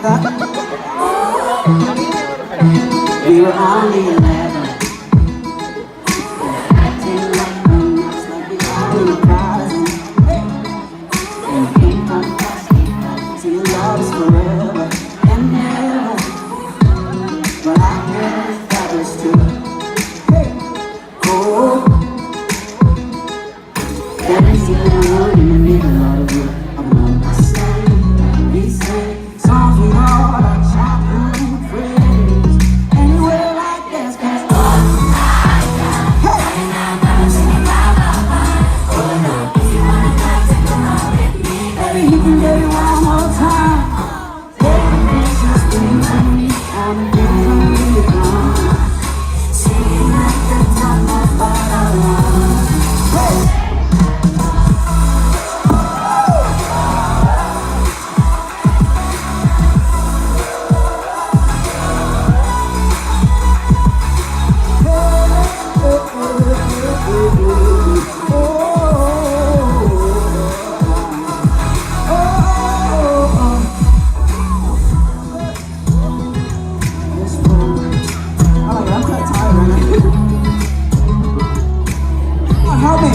like that. We were only 11. Acting like grown-ups, like we all in prison. And we confess to your love is forever and never. But I guess that was true. Oh, that is the wood in the middle of the wood. I'm on my stand. We sing songs with all our childhood friends. Anywhere like this, cause oh my God. Hey! And I'm gonna sing it bye bye bye. Oh no, if you wanna come, take a ride with me. Baby, you can get it one more time. Baby, it's just been to me on the days when we were gone. Singing at the top of our lungs. Hey! Help me.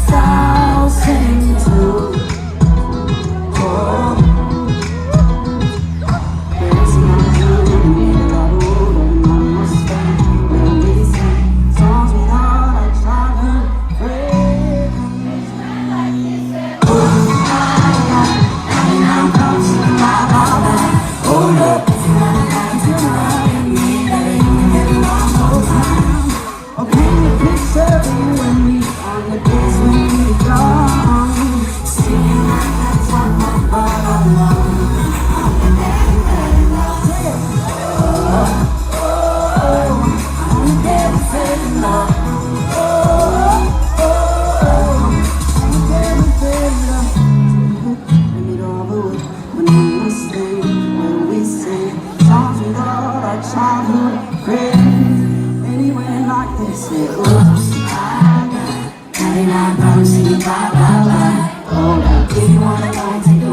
So sing too. Oh, there's nothing in the road and I must stand when we sing songs without our childhood friends. Oh my God, and I'm dancing bye bye bye. Oh look, if you wanna dance tonight. Okay, the picture of you and me on the days when we were young, singing like that song about our love. On the day we fell in love. On the day we fell in love. Bring it over when we must stay, when we sing songs with all our childhood friends. Anywhere like this, say, oops, I got 99 pounds, singing bye, bye, bye. Oh, if you wanna go, take a